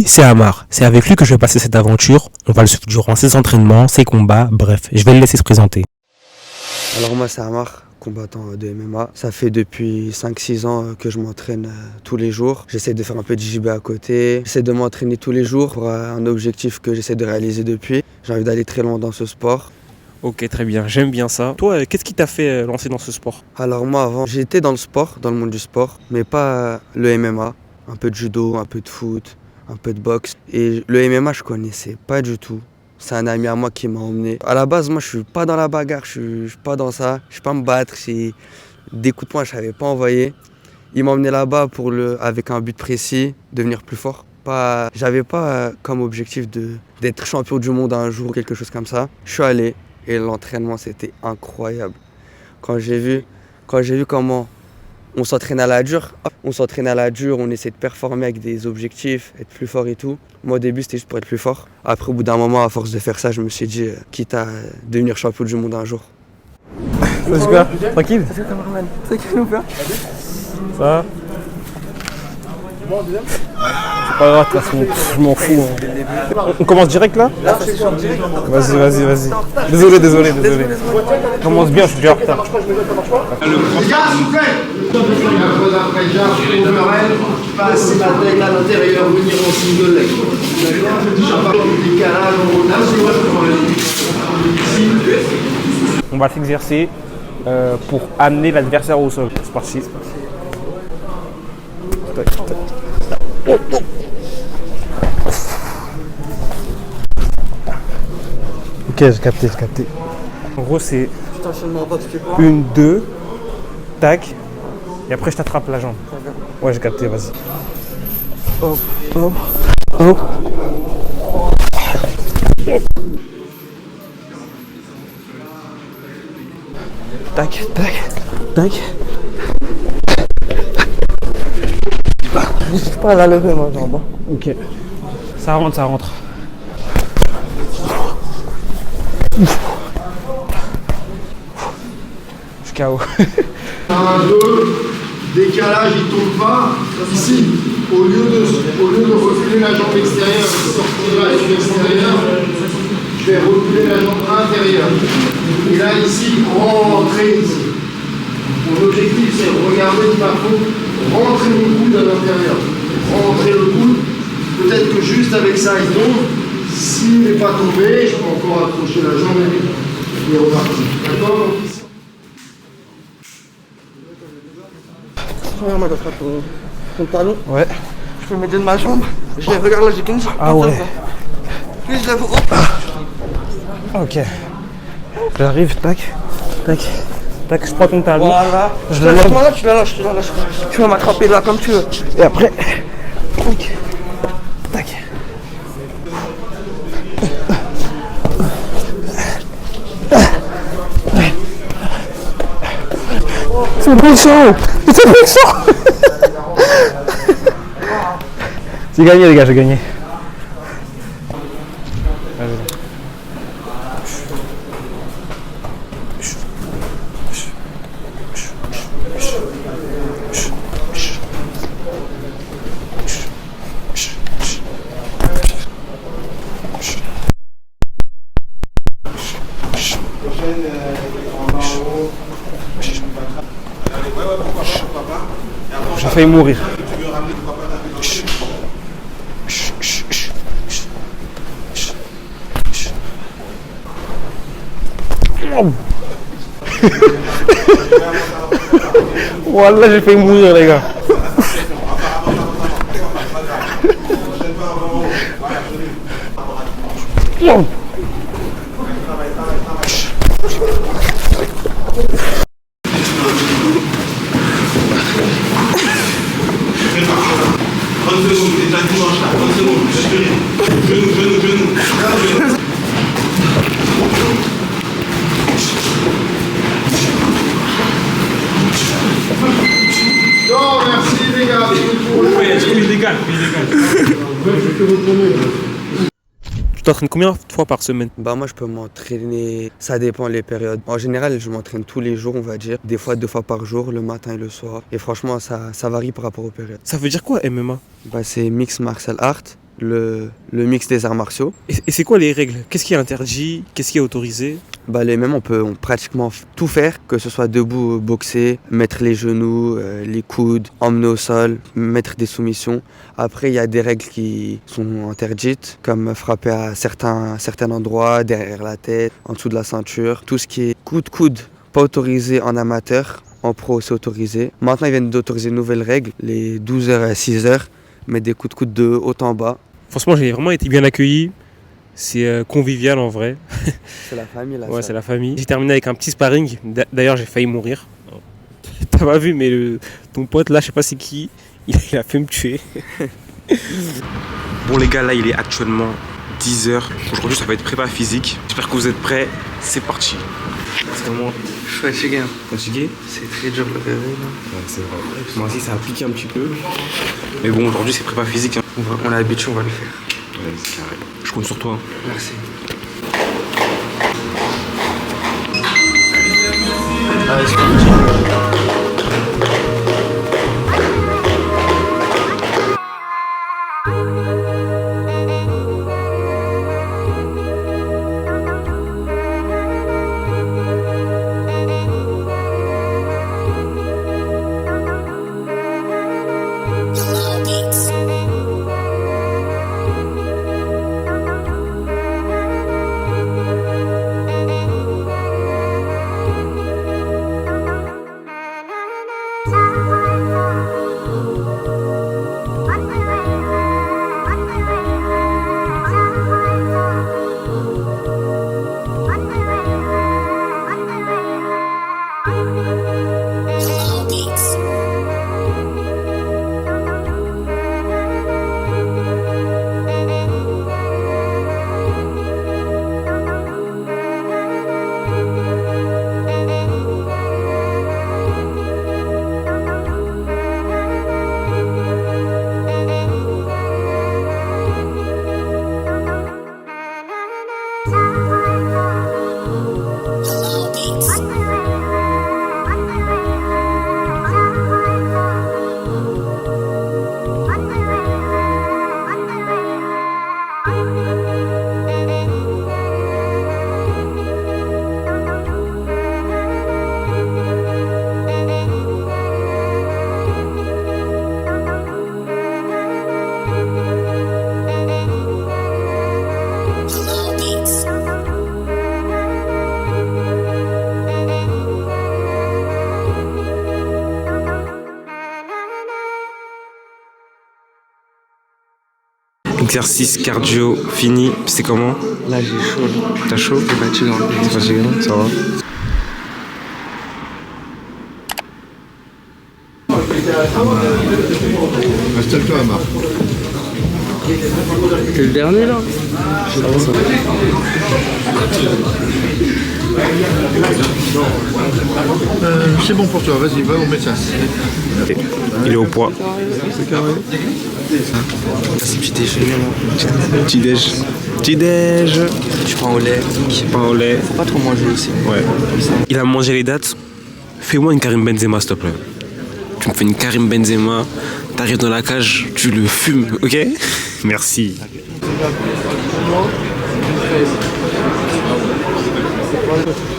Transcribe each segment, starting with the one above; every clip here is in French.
Lui, c'est Amar. C'est avec lui que je vais passer cette aventure. On va le suivre durant ses entraînements, ses combats, bref, je vais le laisser se présenter. Alors moi c'est Amar, combattant de MMA. Ça fait depuis 5-6 ans que je m'entraîne tous les jours. J'essaie de faire un peu de JB à côté. J'essaie de m'entraîner tous les jours pour un objectif que j'essaie de réaliser depuis. J'ai envie d'aller très loin dans ce sport. Ok, très bien, j'aime bien ça. Toi, qu'est-ce qui t'a fait lancer dans ce sport? Alors moi avant, j'étais dans le sport, dans le monde du sport, mais pas le MMA. Un peu de judo, un peu de foot, un peu de boxe. Et le MMA, je connaissais pas du tout. C'est un ami à moi qui m'a emmené. À la base, moi, je suis pas dans la bagarre, je suis pas dans ça. Je suis pas me battre. Des coups de poing, je savais pas envoyer. Il m'a emmené là-bas avec un but précis, devenir plus fort. J'avais pas comme objectif d'être champion du monde un jour ou quelque chose comme ça. Je suis allé et l'entraînement, c'était incroyable. Quand j'ai vu comment on s'entraîne à la dure. On essaie de performer avec des objectifs, être plus fort et tout. Moi au début c'était juste pour être plus fort. Après au bout d'un moment, à force de faire ça, je me suis dit, quitte à devenir champion du monde un jour. Ça se quoi? Tranquille? C'est cameraman, tranquille ou pas? Ça va? C'est pas grave, de toute façon, je m'en fous. Hein. On commence direct là? Vas-y. Désolé. On commence bien, je suis déjà en retard. Les gars, s'il vous plaît. Après Jarre, passer la tête à l'intérieur, venir en single leg. D'accord? Décalage, On va s'exercer pour amener l'adversaire au sol. C'est parti. Ok, j'ai capté. En gros, c'est 1, 2, tac, et après je t'attrape la jambe. Ouais, j'ai capté, vas-y. Hop. Tac. Je suis pas à la lever moi, jambe. Ok. Ça rentre. Je suis KO. 1, 2, décalage, il tombe pas. Ici, au lieu de reculer la jambe extérieure et sortir avec l'extérieur, je vais reculer la jambe intérieure. Et là, ici, rentrer ici. Mon objectif, c'est de regarder de ma faute, rentrer le coude à l'intérieur. Rentrer le coude. Peut-être que juste avec ça, il tombe. S'il n'est pas tombé, je peux encore accrocher la jambe et repartir. D'accord? Regarde-moi d'attraper ton talon. Ouais. Je peux m'aider de ma jambe. Regarde là, j'ai qu'une jambe. Ah ouais. Puis je lève. Ok. J'arrive, tac. Je prends ton talon. Voilà. Je le lève. Moi là, tu la lâches. Tu vas m'attraper là comme tu veux. Et après. Tac. C'est puissant. J'ai gagné les gars, j'ai gagné. J'ai failli mourir. Voilà, j'ai failli mourir les gars. Non, merci les gars. Tu t'entraînes combien de fois par semaine? Bah moi je peux m'entraîner, ça dépend les périodes. En général je m'entraîne tous les jours on va dire, des fois 2 fois par jour, le matin et le soir. Et franchement ça varie par rapport aux périodes. Ça veut dire quoi MMA? Bah c'est Mixed Martial Art, le mix des arts martiaux. Et c'est quoi les règles? Qu'est-ce qui est interdit? Qu'est-ce qui est autorisé? Les mêmes, on peut pratiquement tout faire, que ce soit debout, boxer, mettre les genoux, les coudes, emmener au sol, mettre des soumissions. Après, il y a des règles qui sont interdites, comme frapper à certains endroits, derrière la tête, en dessous de la ceinture. Tout ce qui est coude, pas autorisé en amateur, en pro c'est autorisé. Maintenant, ils viennent d'autoriser une nouvelle règle, les 12h à 6h, mettre des coups de coude de haut en bas. Franchement, j'ai vraiment été bien accueilli. C'est convivial en vrai. C'est la famille là. Ouais, c'est la famille. J'ai terminé avec un petit sparring. D'ailleurs, j'ai failli mourir. T'as pas vu, mais ton pote là, je sais pas c'est qui, il a fait me tuer. Bon les gars, là il est actuellement 10h. Aujourd'hui ça va être prépa physique. J'espère que vous êtes prêts. C'est parti. C'est comment? Je suis fatigué. Fatigué? C'est très dur le réveil là. Ouais, c'est vrai. Moi aussi ça a piqué un petit peu. Mais bon, aujourd'hui c'est prépa physique. Hein. On a l'habitude, on va le faire. Ouais, c'est carré. Je compte sur toi. Merci. Allez, c'est parti. Exercice cardio fini, c'est comment? Là j'ai chaud. T'as chaud? C'est fatigant. C'est fatigant, ça va. Installe-toi, Amar. T'es le dernier là? C'est bon pour toi, vas-y, va au médecin. Il est au poids. C'est carré. C'est petit déjeuner moi. Petit déj. Petit déj. Je prends au lait. Pain au lait. Faut pas trop manger ici. Ouais. Il a mangé les dates. Fais-moi une Karim Benzema s'il te plaît. Tu me fais une Karim Benzema. T'arrives dans la cage, tu le fumes, ok? Merci.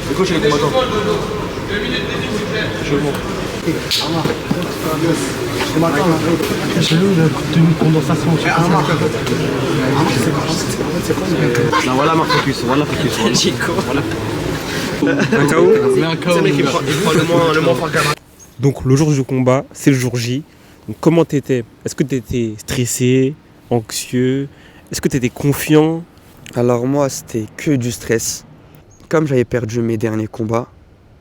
C'est quoi chez les combattants? C'est nous, une condensation. Non, voilà ma focus, voilà focus. Un KO? C'est le mec qui prend le moins fort qu'un. Donc le jour du combat, c'est le jour J. Donc, comment t'étais? Est-ce que t'étais stressé, anxieux? Est-ce que t'étais confiant? Alors moi c'était que du stress. Comme j'avais perdu mes derniers combats,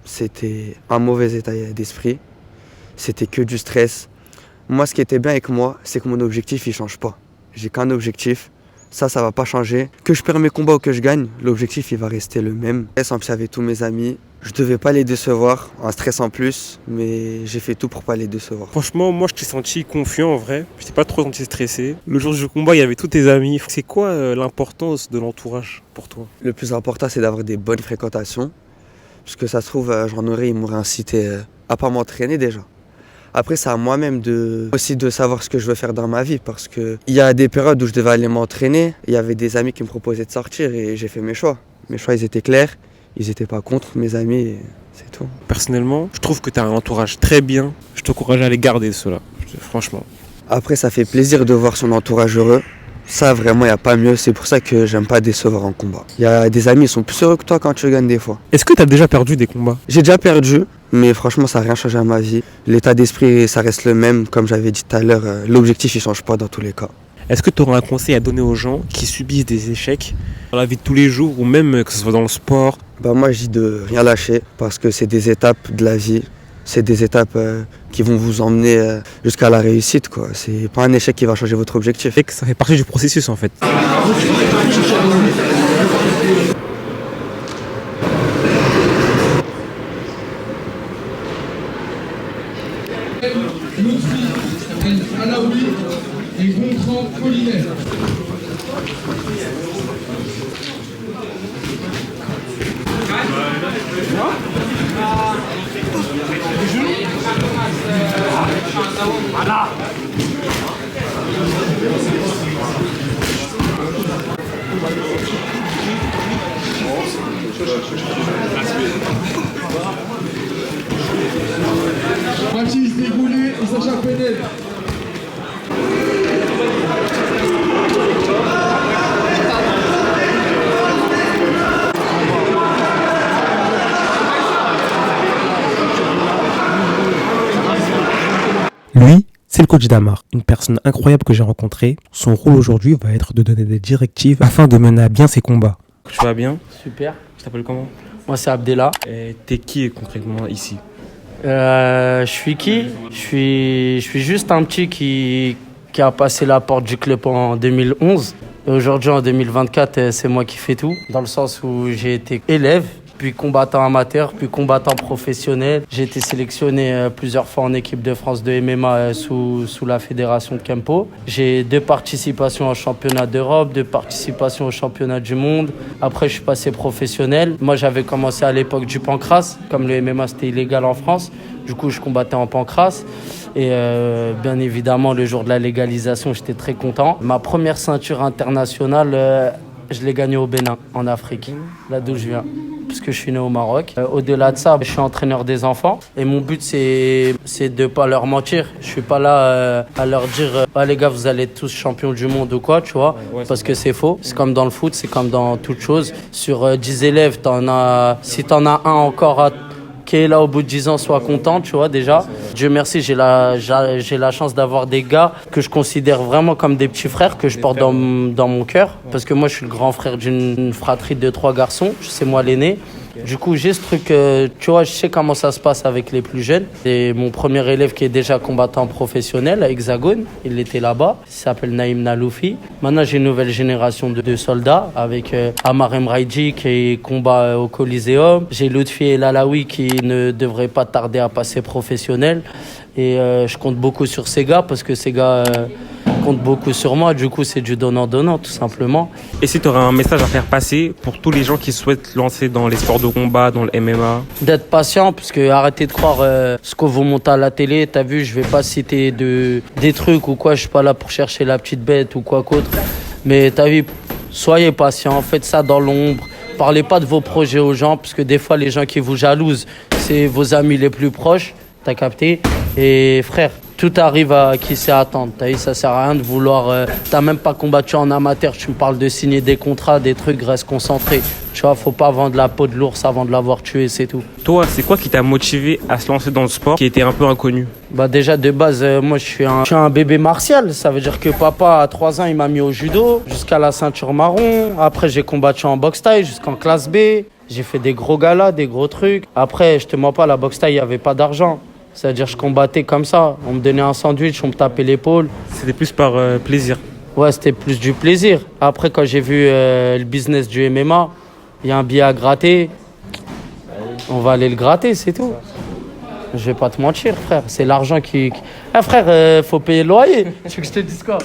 c'était un mauvais état d'esprit. C'était que du stress. Moi ce qui était bien avec moi, c'est que mon objectif il change pas. J'ai qu'un objectif, ça va pas changer. Que je perds mes combats ou que je gagne, l'objectif il va rester le même. En plus avec tous mes amis, je devais pas les décevoir, un stress en plus, mais j'ai fait tout pour pas les décevoir. Franchement, moi je t'ai senti confiant en vrai. Je t'ai pas trop senti stressé. Le jour du combat, il y avait tous tes amis. C'est quoi l'importance de l'entourage pour toi? Le plus important c'est d'avoir des bonnes fréquentations. Parce que ça se trouve, j'en aurais, ils m'auraient incité à pas m'entraîner déjà. Après, c'est à moi-même aussi de savoir ce que je veux faire dans ma vie parce qu'il y a des périodes où je devais aller m'entraîner. Il y avait des amis qui me proposaient de sortir et j'ai fait mes choix. Mes choix, ils étaient clairs. Ils n'étaient pas contre mes amis, c'est tout. Personnellement, je trouve que tu as un entourage très bien. Je t'encourage à les garder, ceux-là, franchement. Après, ça fait plaisir de voir son entourage heureux. Ça, vraiment, il n'y a pas mieux. C'est pour ça que j'aime pas décevoir en combat. Il y a des amis, ils sont plus heureux que toi quand tu gagnes des fois. Est-ce que tu as déjà perdu des combats? J'ai déjà perdu, mais franchement, ça n'a rien changé à ma vie. L'état d'esprit, ça reste le même. Comme j'avais dit tout à l'heure, l'objectif, il ne change pas dans tous les cas. Est-ce que tu aurais un conseil à donner aux gens qui subissent des échecs dans la vie de tous les jours ou même que ce soit dans le sport? Moi, je dis de rien lâcher parce que c'est des étapes de la vie. C'est des étapes qui vont vous emmener jusqu'à la réussite, quoi. C'est pas un échec qui va changer votre objectif. Et que ça fait partie du processus en fait. Alaoui et Gontran Collinet. Mathis Dégoulé et Sacha Penel. Lui, c'est le coach d'Amar, une personne incroyable que j'ai rencontrée. Son rôle aujourd'hui va être de donner des directives afin de mener à bien ses combats. Tu vas bien? Super. Tu t'appelles comment? Moi, c'est Abdella. Et t'es qui concrètement ici? Je suis qui? Je suis juste un petit qui a passé la porte du club en 2011. Et aujourd'hui, en 2024, c'est moi qui fais tout. Dans le sens où j'ai été élève, puis combattant amateur, puis combattant professionnel. J'ai été sélectionné plusieurs fois en équipe de France de MMA sous la fédération de Kempo. J'ai 2 participations au championnat d'Europe, 2 participations au championnat du monde. Après, je suis passé professionnel. Moi, j'avais commencé à l'époque du pancrace. Comme le MMA, c'était illégal en France. Du coup, je combattais en pancrace. Et bien évidemment, le jour de la légalisation, j'étais très content. Ma première ceinture internationale, je l'ai gagnée au Bénin, en Afrique, là d'où je viens, parce que je suis né au Maroc. Au-delà de ça, je suis entraîneur des enfants. Et mon but, c'est de ne pas leur mentir. Je ne suis pas là à leur dire ah, les gars, vous allez être tous champions du monde ou quoi, tu vois, parce que c'est faux. C'est comme dans le foot, c'est comme dans toute chose. Sur 10 élèves, si tu en as un encore qui est là au bout de 10 ans soit content, tu vois, déjà. Dieu merci, j'ai la chance d'avoir des gars que je considère vraiment comme des petits frères que je porte dans mon cœur. Parce que moi, je suis le grand frère d'une fratrie de 3 garçons. C'est moi l'aîné. Du coup, j'ai ce truc, tu vois, je sais comment ça se passe avec les plus jeunes. C'est mon premier élève qui est déjà combattant professionnel à Hexagone. Il était là-bas. Il s'appelle Naïm Naloufi. Maintenant, j'ai une nouvelle génération de soldats avec Amar Emraïdji qui combat au Coliseum. J'ai Lutfi El Alaoui qui ne devrait pas tarder à passer professionnel. Et je compte beaucoup sur ces gars parce que ces gars comptent beaucoup sur moi. Du coup, c'est du donnant-donnant, tout simplement. Et si tu aurais un message à faire passer pour tous les gens qui souhaitent lancer dans les sports de combat, dans le MMA? D'être patient, parce que arrêtez de croire ce qu'on vous montre à la télé. T'as vu, je vais pas citer des trucs ou quoi. Je suis pas là pour chercher la petite bête ou quoi qu'autre. Mais t'as vu, soyez patient, faites ça dans l'ombre. Parlez pas de vos projets aux gens, parce que des fois, les gens qui vous jalousent, c'est vos amis les plus proches. T'as capté? Et frère, tout arrive à qui sait attendre. T'as vu, ça sert à rien de vouloir... t'as même pas combattu en amateur. Tu me parles de signer des contrats, des trucs, reste concentré. Tu vois, faut pas vendre la peau de l'ours avant de l'avoir tué, c'est tout. Toi, c'est quoi qui t'a motivé à se lancer dans le sport qui était un peu inconnu? Déjà, de base, moi, je suis un bébé martial. Ça veut dire que papa, à 3 ans, il m'a mis au judo jusqu'à la ceinture marron. Après, j'ai combattu en boxe taille jusqu'en classe B. J'ai fait des gros galas, des gros trucs. Après, je te mens pas, la boxe taille, il n'y avait pas d'argent. C'est-à-dire je combattais comme ça. On me donnait un sandwich, on me tapait l'épaule. C'était plus par plaisir? Ouais, c'était plus du plaisir. Après, quand j'ai vu le business du MMA, il y a un billet à gratter. On va aller le gratter, c'est tout. Je vais pas te mentir, frère. C'est l'argent qui... Ah, frère, faut payer le loyer. Tu veux que je te dise quoi?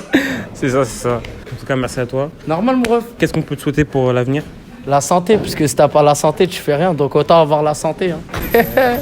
C'est ça, c'est ça. En tout cas, merci à toi. Normal, mon ref. Qu'est-ce qu'on peut te souhaiter pour l'avenir? La santé, parce que si t'as pas la santé, tu fais rien. Donc autant avoir la santé. Hein.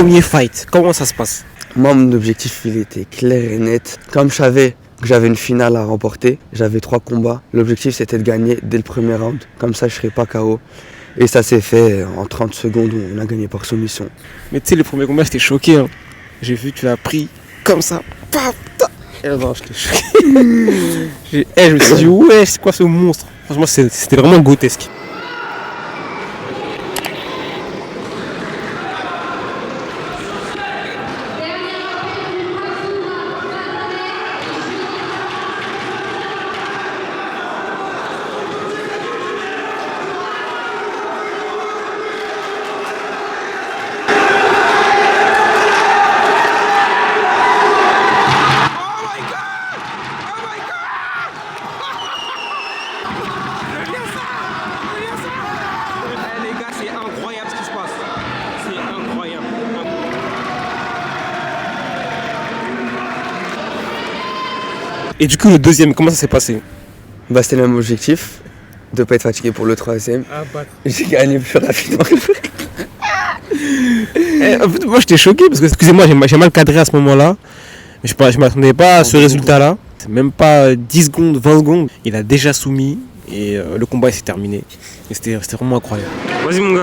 premier fight, comment ça se passe? Moi, mon objectif, il était clair et net. Comme je savais que j'avais une finale à remporter, j'avais 3 combats. L'objectif, c'était de gagner dès le premier round. Comme ça, je ne serais pas KO. Et ça s'est fait en 30 secondes, on a gagné par soumission. Mais tu sais, le premier combat, j'étais choqué. Hein. J'ai vu, tu l'as pris comme ça. Paf, ta. Et non, j'étais choqué. Je me suis dit, ouais, c'est quoi ce monstre? Franchement, c'était vraiment grotesque. Et du coup, le deuxième, comment ça s'est passé? Bah, c'était le même objectif, de ne pas être fatigué pour le troisième. Ah bah. J'ai gagné plus rapidement. En fait, moi, j'étais choqué parce que, excusez-moi, j'ai mal cadré à ce moment-là. Je ne m'attendais pas à ce résultat-là. C'est même pas 10 secondes, 20 secondes. Il a déjà soumis et le combat s'est terminé. Et c'était vraiment incroyable. Vas-y, mon gars.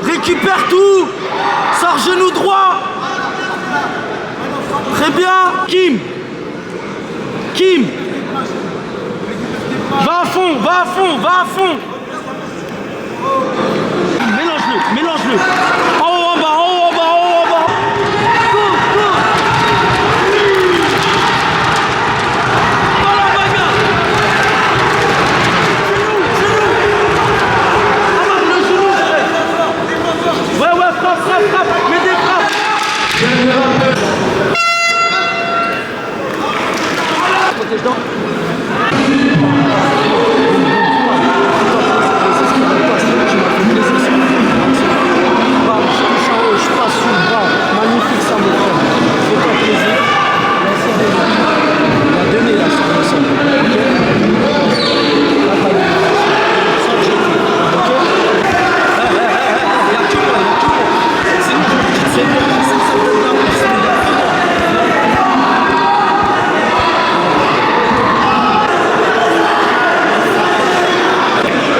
Récupère tout. Sors genou droit. Très bien. Kim. Va à fond, va à fond, va à fond. Mélange-le. En haut, en bas, en haut, en bas, en haut, en bas. Cours. Dans la bagarre. Ouais, frappe, mets des frappes. Protège donc. Je passe sous le bras. Magnifique ça, mon frère. Fais-toi plaisir. Il a donné la chance.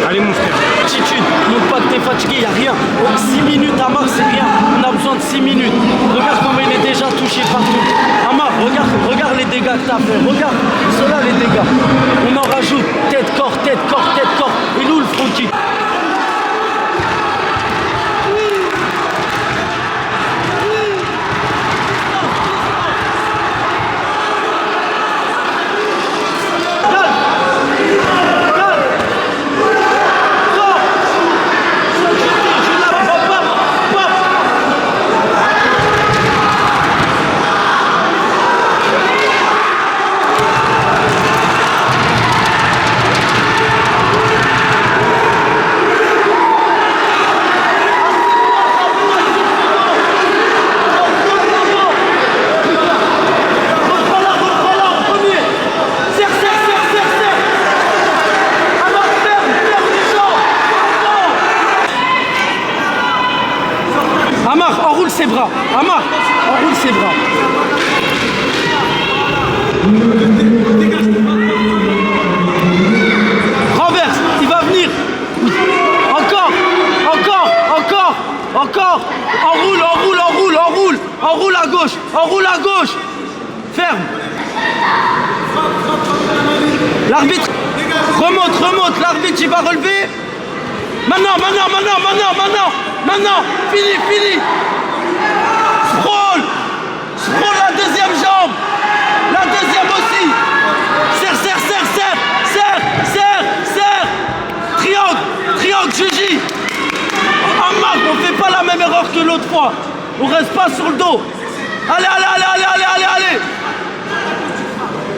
Allez, mon frère. Attitude, montre pas que t'es fatigué, y a rien. 6 minutes à Amar, c'est rien. On a besoin de 6 minutes. Regarde comment il est déjà touché partout. Amar, regarde les dégâts que t'as fait. Regarde, ceux-là les dégâts. On en rajoute. Tête, corps. Et nous le front kick. Amar, enroule ses bras. Amar, enroule ses bras. Renverse, il va venir. Encore. Enroule à gauche. Ferme. L'arbitre remonte, l'arbitre il va relever. Maintenant. Fini. Scroll la deuxième jambe. La deuxième aussi. Serre. Triangle, Gigi. Amar, on fait pas la même erreur que l'autre fois. On reste pas sur le dos. Allez.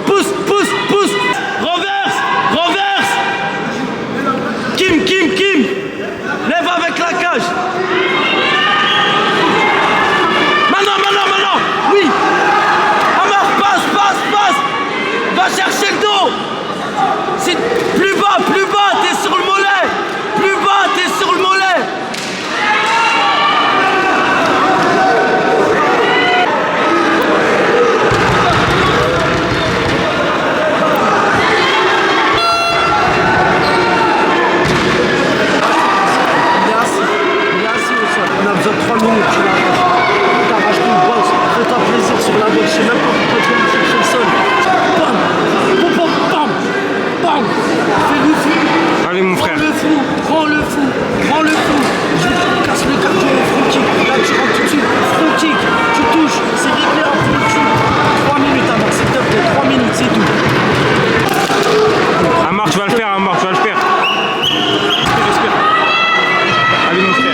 Pousse. Renverse. Kim. Lève avec la cage. Maintenant. Oui. Amar, passe. Va chercher le dos. C'est plus bas, t'es sur le mollet. On a besoin de 3 minutes, tu t'arraches une boxe, fais-toi plaisir sur la boxe, je sais même pas pourquoi tu vas chercher le sol. Bam. Fais-lui fou. Allez mon frère. Prends le fou. Je casse le cardio au front kick. Là tu rentres tout de suite. Front kick, tu touches, c'est réglé en front kick. 3 minutes Amar, s'il te plaît, 3 minutes, c'est tout. Amar, tu vas le faire. Respire. Allez mon frère.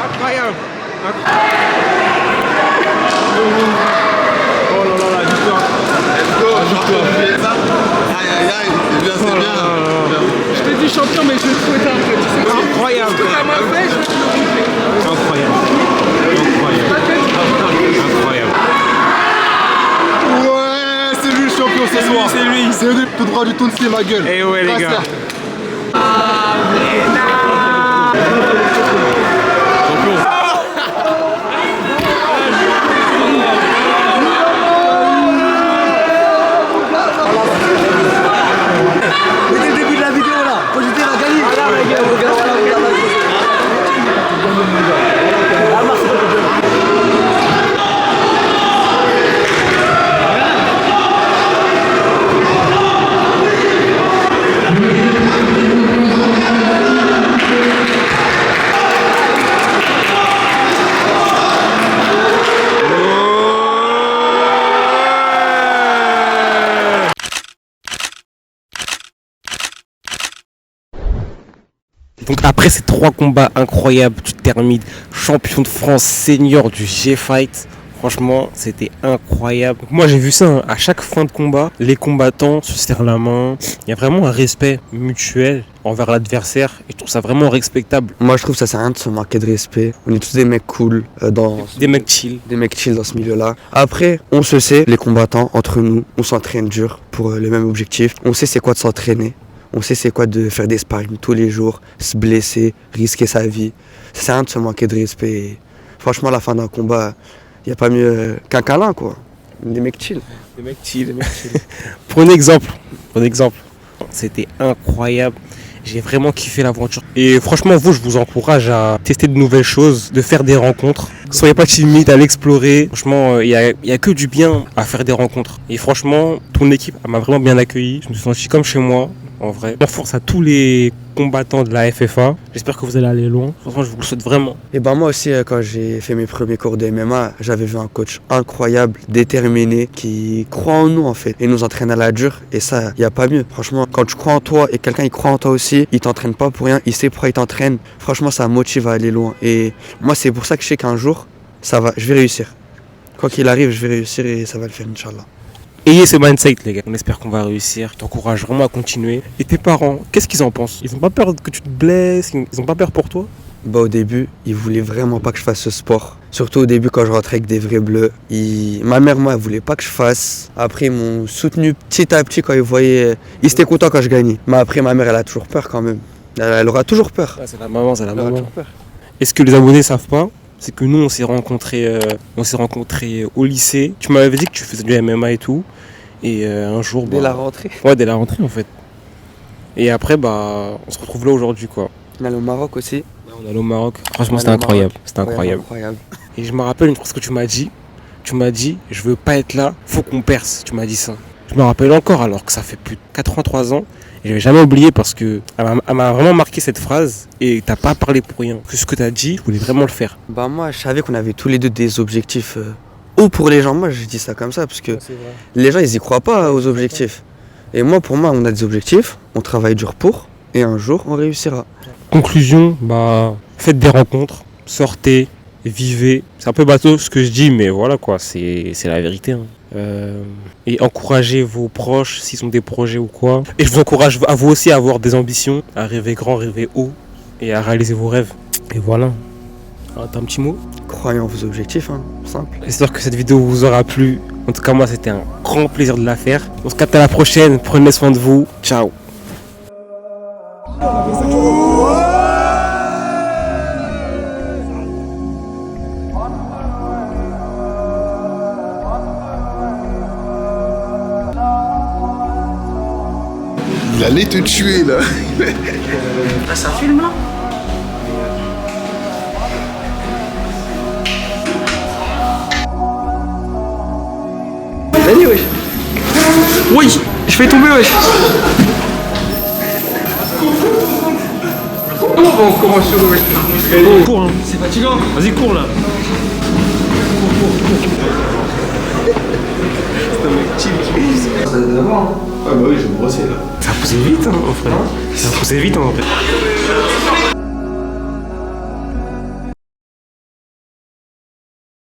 Incroyable. Oh là là, la victoire. Let's go. Aïe, c'est bien. Je t'ai dit champion, mais je vais te souhaiter après. Incroyable. Ce que t'as mal fait, je vais te le montrer. Incroyable. Ouais, c'est lui le champion ce soir. C'est lui. C'est lui, tout droit du Tounsi, ma gueule. Et ouais, les gars. Donc après ces 3 combats incroyables, tu termines champion de France senior du G-Fight. Franchement, c'était incroyable. Donc moi j'ai vu ça, hein. À chaque fin de combat, les combattants se serrent la main. Il y a vraiment un respect mutuel envers l'adversaire et je trouve ça vraiment respectable. Moi je trouve que ça sert à rien de se manquer de respect. On est tous des mecs cool, Des mecs chill. des mecs chill dans ce milieu-là. Après, on se sait, les combattants, entre nous, on s'entraîne dur pour le même objectif. On sait c'est quoi de s'entraîner. On sait c'est quoi de faire des sparring tous les jours, se blesser, risquer sa vie. Ça sert à rien de se manquer de respect. Et franchement, à la fin d'un combat, il n'y a pas mieux qu'un câlin, quoi. Des mecs chill. Des mecs chill. Prenez exemple. C'était incroyable. J'ai vraiment kiffé l'aventure. Et franchement, vous, je vous encourage à tester de nouvelles choses, de faire des rencontres. Soyez pas timide à l'explorer. Franchement, il y a que du bien à faire des rencontres. Et franchement, ton équipe m'a vraiment bien accueilli. Je me suis senti comme chez moi. En vrai, on force à tous les combattants de la FFA. J'espère que vous allez aller loin. Franchement, je vous le souhaite vraiment. Et ben moi aussi, quand j'ai fait mes premiers cours de MMA, j'avais vu un coach incroyable, déterminé, qui croit en nous en fait, et nous entraîne à la dure. Et ça, il n'y a pas mieux. Franchement, quand tu crois en toi et quelqu'un il croit en toi aussi, il t'entraîne pas pour rien, il sait pourquoi il t'entraîne. Franchement, ça motive à aller loin. Et moi, c'est pour ça que je sais qu'un jour, je vais réussir. Quoi qu'il arrive, je vais réussir et ça va le faire, Inch'Allah. Ayez ce mindset, les gars. On espère qu'on va réussir. Je t'encourage vraiment à continuer. Et tes parents, qu'est-ce qu'ils en pensent? Ils ont pas peur que tu te blesses? Ils ont pas peur pour toi? Bah au début, ils voulaient vraiment pas que je fasse ce sport. Surtout au début quand je rentrais avec des vrais bleus. Ma mère, moi, elle voulait pas que je fasse. Après, ils m'ont soutenu petit à petit quand ils voyaient... Ils étaient contents quand je gagnais. Mais après, ma mère, elle a toujours peur quand même. Elle aura toujours peur. Ah, c'est la maman, c'est la Elle aura maman. toujours peur. Et ce que les abonnés savent pas, c'est que nous, on s'est rencontrés au lycée. Tu m'avais dit que tu faisais du MMA et tout. Et un jour... Dès la rentrée. Ouais, dès la rentrée, en fait. Et après, on se retrouve là aujourd'hui, quoi. On allait au Maroc aussi. Ouais, on est allé au Maroc. Franchement, On c'était allait au incroyable. Maroc. C'était incroyable. Incroyable. Et je me rappelle une fois ce que tu m'as dit. Tu m'as dit, je veux pas être là, faut qu'on perce. Tu m'as dit ça. Je me rappelle encore, alors que ça fait plus de 83 ans. Et je vais jamais oublier parce que elle m'a vraiment marqué cette phrase. Et t'as pas parlé pour rien. Que ce que t'as dit, je voulais vraiment le faire. Bah moi, je savais qu'on avait tous les deux des objectifs hauts pour les gens. Moi, je dis ça comme ça parce que les gens, ils y croient pas aux objectifs. Et moi, pour moi, on a des objectifs, on travaille dur pour, et un jour, on réussira. Conclusion, faites des rencontres, sortez, vivez. C'est un peu bateau ce que je dis, mais voilà quoi, c'est la vérité. Hein. Et encouragez vos proches s'ils ont des projets ou quoi. Et je vous encourage à vous aussi à avoir des ambitions, à rêver grand, rêver haut et à réaliser vos rêves. Et voilà. Ah, t'as un petit mot? Croyez en vos objectifs, hein, simple. J'espère que cette vidéo vous aura plu. En tout cas, moi, c'était un grand plaisir de la faire. On se capte à la prochaine. Prenez soin de vous. Ciao. Il allait te tuer là. Là, ça filme là? Allez, wesh. Oui, je fais tomber, wesh. On commence sur le wesh. Cours, hein. C'est fatigant. Vas-y, cours là. Ah bah oui, je vais me brosser là. Ça a poussé vite, hein, mon frère. Ça a poussé vite, en fait.